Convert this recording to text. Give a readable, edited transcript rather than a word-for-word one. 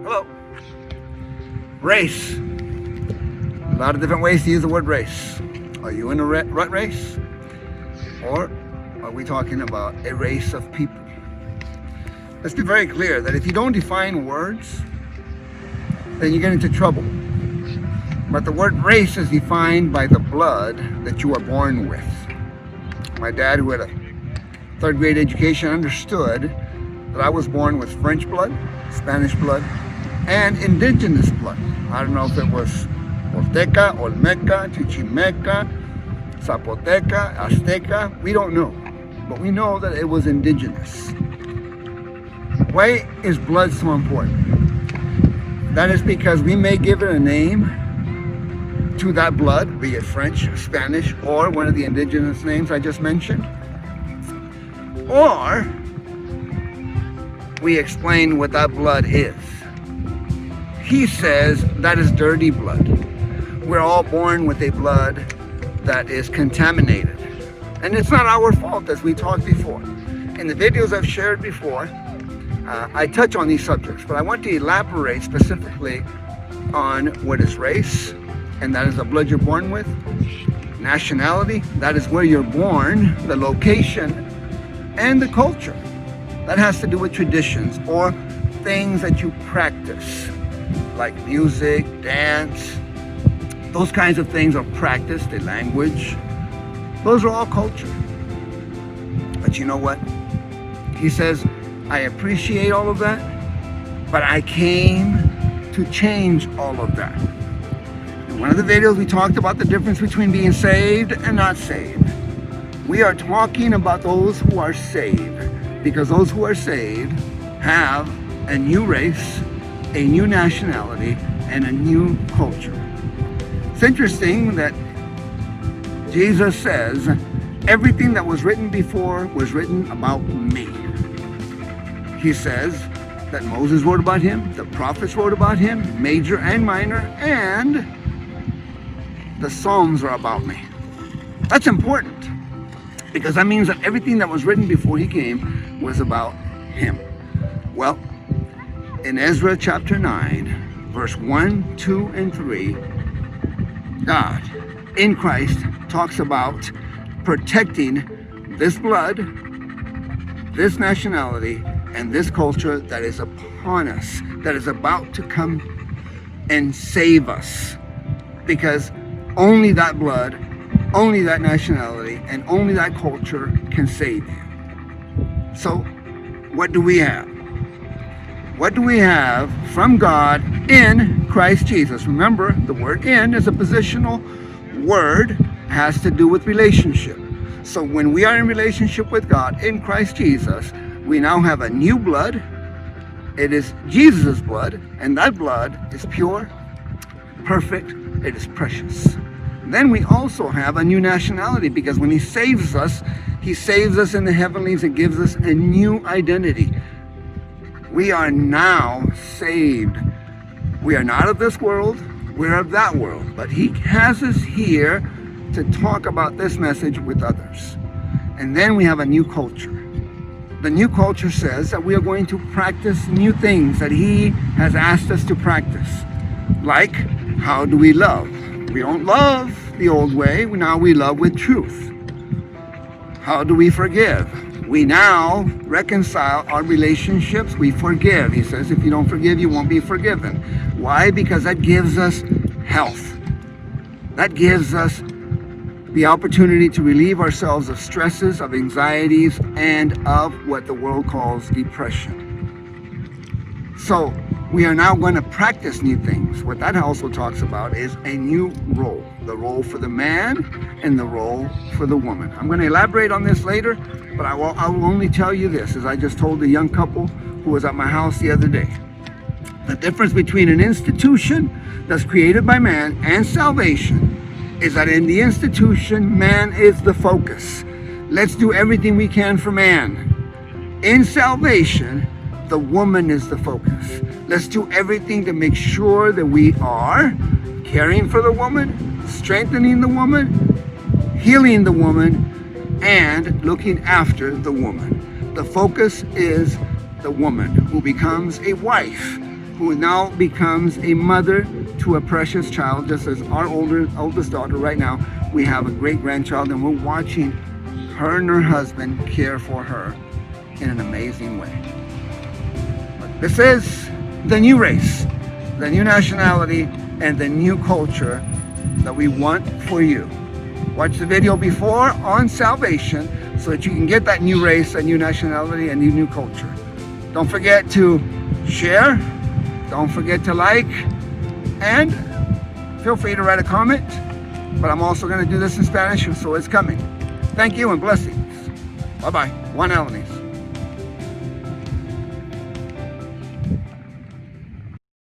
Hello. Race. A lot of different ways to use the word race. Are you in a rut race? Or are we talking about a race of people? Let's be very clear that if you don't define words, then you get into trouble. But the word race is defined by the blood that you are born with. My dad, who had a third grade education, understood that I was born with French blood, Spanish blood, and indigenous blood. I don't know if it was Azteca, Olmeca, Chichimeca, Zapoteca, Azteca. We don't know, but we know that it was indigenous. Why is blood so important? That is because we may give it a name to that blood, be it French, Spanish, or one of the indigenous names I just mentioned. Or we explain what that blood is. He says that is dirty blood. We're all born with a blood that is contaminated. And it's not our fault, as we talked before. In the videos I've shared before, I touch on these subjects, but I want to elaborate specifically on what is race, and that is the blood you're born with. Nationality, that is where you're born, the location, and the culture. That has to do with traditions or things that you practice, like music, dance. Those kinds of things are practiced, the language. Those are all culture. But you know what? He says, I appreciate all of that, but I came to change all of that. In one of the videos, we talked about the difference between being saved and not saved. We are talking about those who are saved, because those who are saved have a new race, a new nationality, and a new culture. It's interesting that Jesus says, everything that was written before was written about me. He says that Moses wrote about him, the prophets wrote about him, major and minor, and the Psalms are about me. That's important, because that means that everything that was written before he came was about him. Well, in Ezra chapter 9, verse 1, 2, and 3, God in Christ talks about protecting this blood, this nationality, and this culture that is upon us, that is about to come and save us. Because only that blood, only that nationality, and only that culture can save you. So, what do we have? What do we have from God in Christ Jesus? Remember, the word in is a positional word, has to do with relationship. So when we are in relationship with God in Christ Jesus, we now have a new blood. It is Jesus' blood, and that blood is pure, perfect, it is precious. Then we also have a new nationality, because when he saves us in the heavenlies and gives us a new identity. We are now saved. We are not of this world, we're of that world. But he has us here to talk about this message with others. And then we have a new culture. The new culture says that we are going to practice new things that he has asked us to practice. Like, how do we love? We don't love the old way, now we love with truth. How do we forgive? We now reconcile our relationships, we forgive. He says if you don't forgive, you won't be forgiven. Why? Because that gives us health. That gives us the opportunity to relieve ourselves of stresses, of anxieties, and of what the world calls depression. So we are now going to practice new things. What that also talks about is a new role. The role for the man and the role for the woman. I'm going to elaborate on this later, but I will only tell you this, as I just told the young couple who was at my house the other day. The difference between an institution that's created by man and salvation is that in the institution, man is the focus. Let's do everything we can for man. In salvation, the woman is the focus. Let's do everything to make sure that we are caring for the woman, strengthening the woman, healing the woman, and looking after the woman. The focus is the woman who becomes a wife who now becomes a mother to a precious child, just as our oldest daughter right now. We have a great grandchild, and we're watching her and her husband care for her in an amazing way. But this is the new race, the new nationality, and the new culture that we want for you. Watch the video before on salvation so that you can get that new race, that new nationality, and new culture. Don't forget to share. Don't forget to like. And feel free to write a comment. But I'm also going to do this in Spanish, so it's coming. Thank you and blessings. Bye-bye. Juan Alanis.